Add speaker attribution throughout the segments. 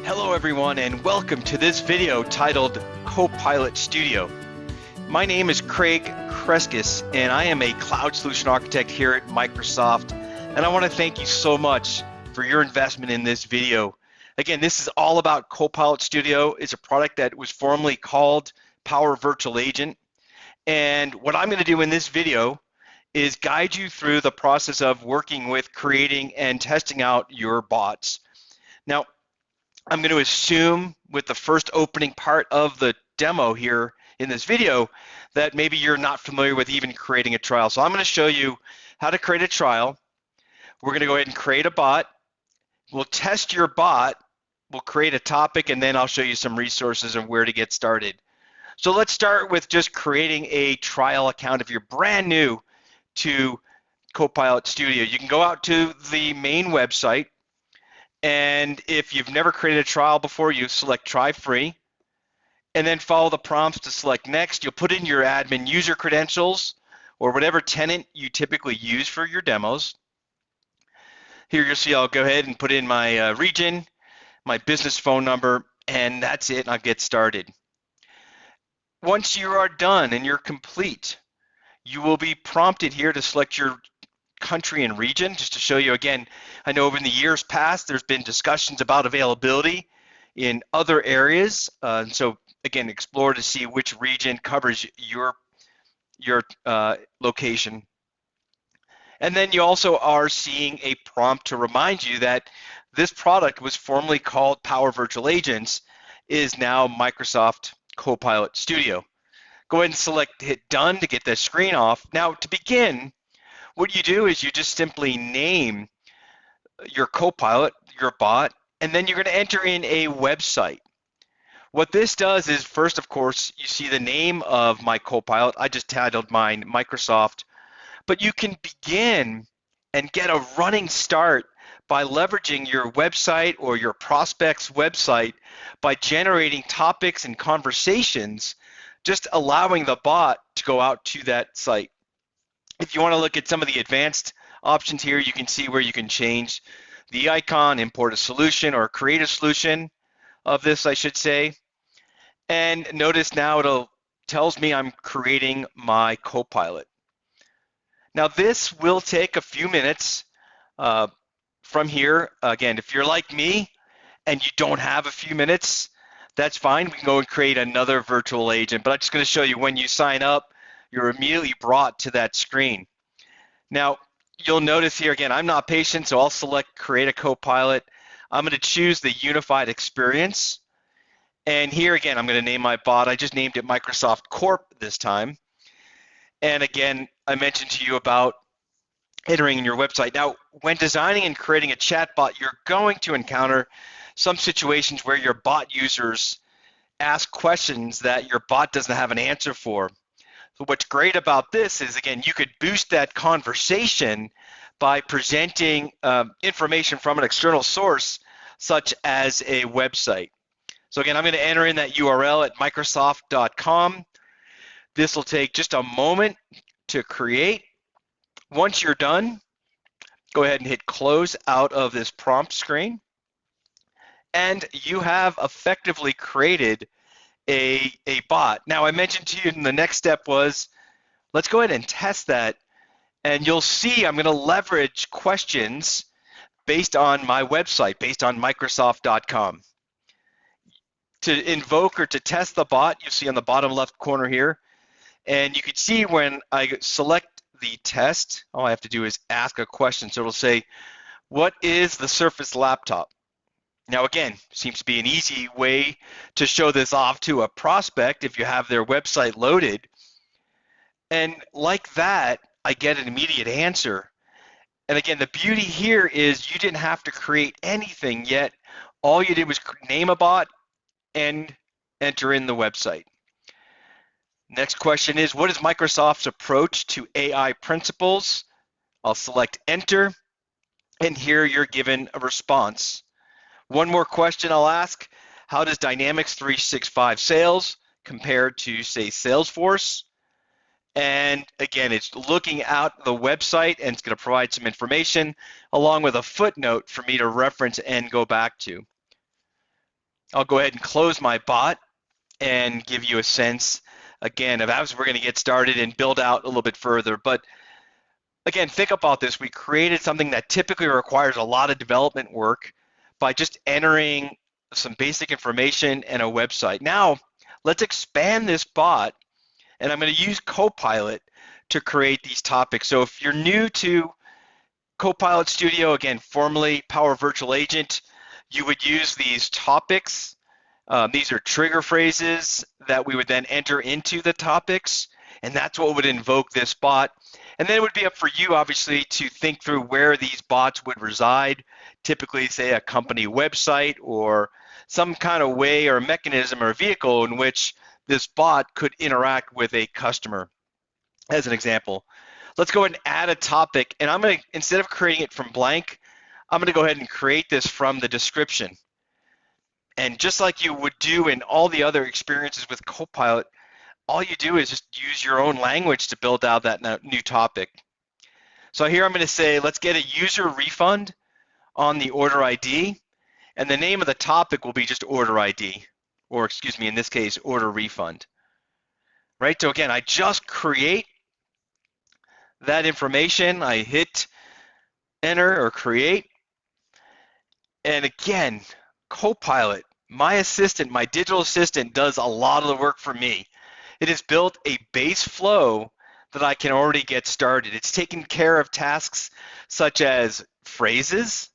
Speaker 1: Hello everyone and welcome to this video titled Copilot Studio. My name is Craig Kreskis and I am a cloud solution architect here at Microsoft, and I want to thank you so much for your investment in this video. Again, this is all about Copilot Studio. It's a product that was formerly called Power Virtual Agent, and what I'm going to do in this video is guide you through the process of working with creating and testing out your bots. Now, I'm going to assume with the first opening part of the demo here in this video that maybe you're not familiar with even creating a trial. So I'm going to show you how to create a trial. We're going to go ahead and create a bot. We'll test your bot. We'll create a topic, and then I'll show you some resources and where to get started. So let's start with just creating a trial account. If you're brand new to Copilot Studio, you can go out to the main website. And if you've never created a trial before, you select try free and then follow the prompts to select next. You'll put in your admin user credentials or whatever tenant you typically use for your demos. Here you'll see I'll go ahead and put in my region, my business phone number, and that's it, and I'll get started. Once you are done and you're complete, you will be prompted here to select your country and region. Just to show you again, I know in the years past there's been discussions about availability in other areas, and so again, explore to see which region covers your location. And then you also are seeing a prompt to remind you that this product was formerly called Power Virtual Agents, is now Microsoft Copilot Studio. Go ahead and hit done to get the screen off. Now to begin, what you do is you just simply name your Copilot, your bot, and then you're going to enter in a website. What this does is, first, of course, you see the name of my Copilot. I just titled mine Microsoft, but you can begin and get a running start by leveraging your website or your prospect's website by generating topics and conversations, just allowing the bot to go out to that site. If you want to look at some of the advanced options here, you can see where you can change the icon, import a solution, or create a solution of this, I should say. And notice now it tells me I'm creating my Copilot. Now this will take a few minutes from here. Again, if you're like me and you don't have a few minutes, that's fine. We can go and create another virtual agent, but I'm just going to show you when you sign up, you're immediately brought to that screen. Now, you'll notice here again, I'm not patient, so I'll select Create a Copilot. I'm going to choose the Unified Experience. And here again, I'm going to name my bot. I just named it Microsoft Corp this time. And again, I mentioned to you about entering in your website. Now, when designing and creating a chatbot, you're going to encounter some situations where your bot users ask questions that your bot doesn't have an answer for. So what's great about this is, again, you could boost that conversation by presenting information from an external source, such as a website. So again, I'm going to enter in that URL at Microsoft.com. This will take just a moment to create. Once you're done, go ahead and hit close out of this prompt screen. And you have effectively created a bot. Now I mentioned to you in the next step was, let's go ahead and test that, and you'll see I'm going to leverage questions based on my website, based on Microsoft.com. To invoke or to test the bot, you see on the bottom left corner here, and you can see when I select the test, all I have to do is ask a question. So it'll say, what is the Surface laptop? Now again, seems to be an easy way to show this off to a prospect if you have their website loaded. And like that, I get an immediate answer. And again, the beauty here is you didn't have to create anything yet. All you did was name a bot and enter in the website. Next question is, what is Microsoft's approach to AI principles? I'll select enter, and here you're given a response. One more question I'll ask, how does Dynamics 365 Sales compare to, say, Salesforce? And again, it's looking at the website and it's going to provide some information along with a footnote for me to reference and go back to. I'll go ahead and close my bot and give you a sense again of as we're going to get started and build out a little bit further. But again, think about this. We created something that typically requires a lot of development work by just entering some basic information and a website. Now, let's expand this bot, and I'm going to use Copilot to create these topics. So if you're new to Copilot Studio, again, formerly Power Virtual Agent, you would use these topics. These are trigger phrases that we would then enter into the topics, and that's what would invoke this bot. And then it would be up for you, obviously, to think through where these bots would reside, typically, say, a company website or some kind of way or mechanism or vehicle in which this bot could interact with a customer, as an example. Let's go ahead and add a topic, and I'm going to, instead of creating it from blank, I'm going to go ahead and create this from the description. And just like you would do in all the other experiences with Copilot, all you do is just use your own language to build out that new topic. So here I'm going to say, let's get a user refund on the order ID, and the name of the topic will be just order ID, or excuse me, in this case, order refund. Right, so again, I just create that information, I hit enter or create, and again, Copilot, my assistant, my digital assistant, does a lot of the work for me. It has built a base flow that I can already get started. It's taken care of tasks such as phrases,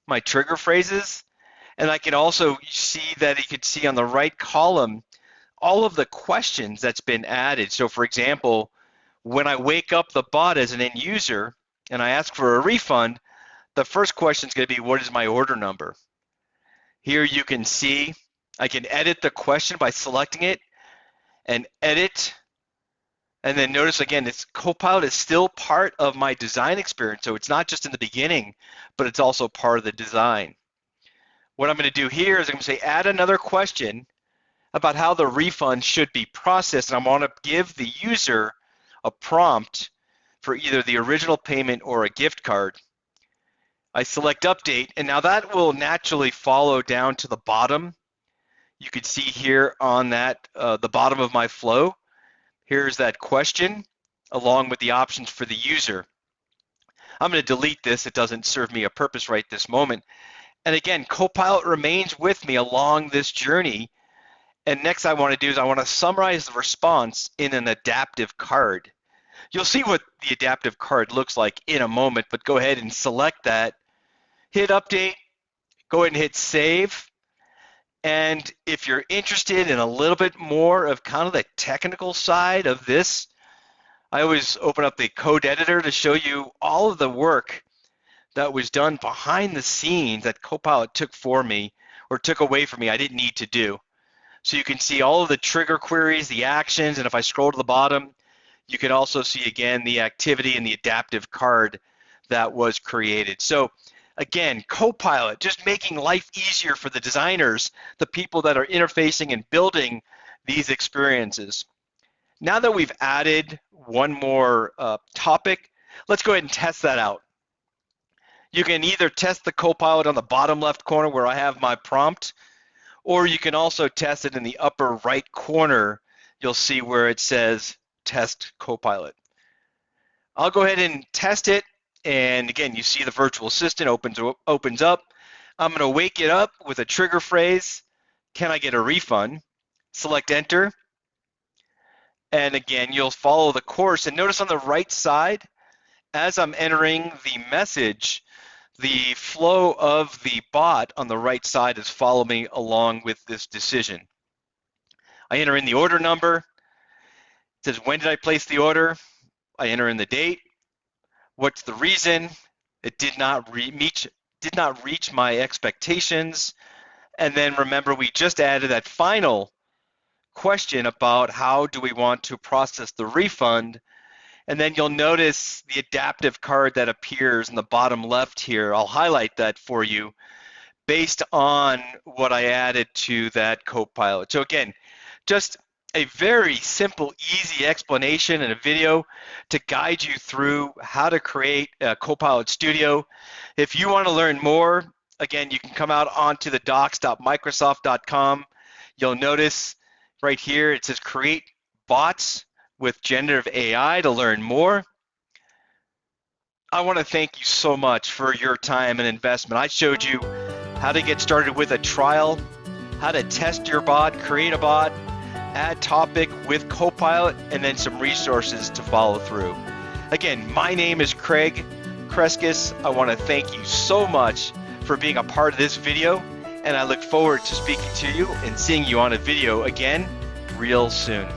Speaker 1: my trigger phrases, and I can also see that you could see on the right column all of the questions that's been added. So for example, when I wake up the bot as an end user and I ask for a refund, the first question is going to be, what is my order number? Here you can see I can edit the question by selecting it and edit, and then notice again, this Copilot is still part of my design experience, so it's not just in the beginning, but it's also part of the design. What I'm going to do here is I'm going to say add another question about how the refund should be processed, and I want to give the user a prompt for either the original payment or a gift card. I select update, and now that will naturally follow down to the bottom. You can see here on that, the bottom of my flow, here's that question along with the options for the user. I'm going to delete this. It doesn't serve me a purpose right this moment. And again, Copilot remains with me along this journey. And next I want to do is I want to summarize the response in an adaptive card. You'll see what the adaptive card looks like in a moment, but go ahead and select that, hit update, go ahead and hit save. And if you're interested in a little bit more of kind of the technical side of this, I always open up the code editor to show you all of the work that was done behind the scenes that Copilot took for me or took away from me I didn't need to do. So you can see all of the trigger queries, the actions, and if I scroll to the bottom, you can also see again the activity and the adaptive card that was created. So again, Copilot, just making life easier for the designers, the people that are interfacing and building these experiences. Now that we've added one more topic, let's go ahead and test that out. You can either test the Copilot on the bottom left corner where I have my prompt, or you can also test it in the upper right corner. You'll see where it says test Copilot. I'll go ahead and test it. And again, you see the virtual assistant opens up. I'm going to wake it up with a trigger phrase. Can I get a refund? Select enter. And again, you'll follow the course. And notice on the right side, as I'm entering the message, the flow of the bot on the right side is following me along with this decision. I enter in the order number. It says, when did I place the order? I enter in the date. What's the reason? It did not reach my expectations. And then remember, we just added that final question about how do we want to process the refund. And then you'll notice the adaptive card that appears in the bottom left here. I'll highlight that for you based on what I added to that Copilot. So again, just a very simple, easy explanation and a video to guide you through how to create a Copilot Studio. If you want to learn more Again, you can come out onto the docs.microsoft.com. You'll notice right here it says create bots with generative AI to learn more. I want to thank you so much for your time and investment. I showed you how to get started with a trial, how to test your bot, create a bot, add topic with Copilot, and then some resources to follow through. Again, my name is Craig Kreskis. I want to thank you so much for being a part of this video, and I look forward to speaking to you and seeing you on a video again real soon.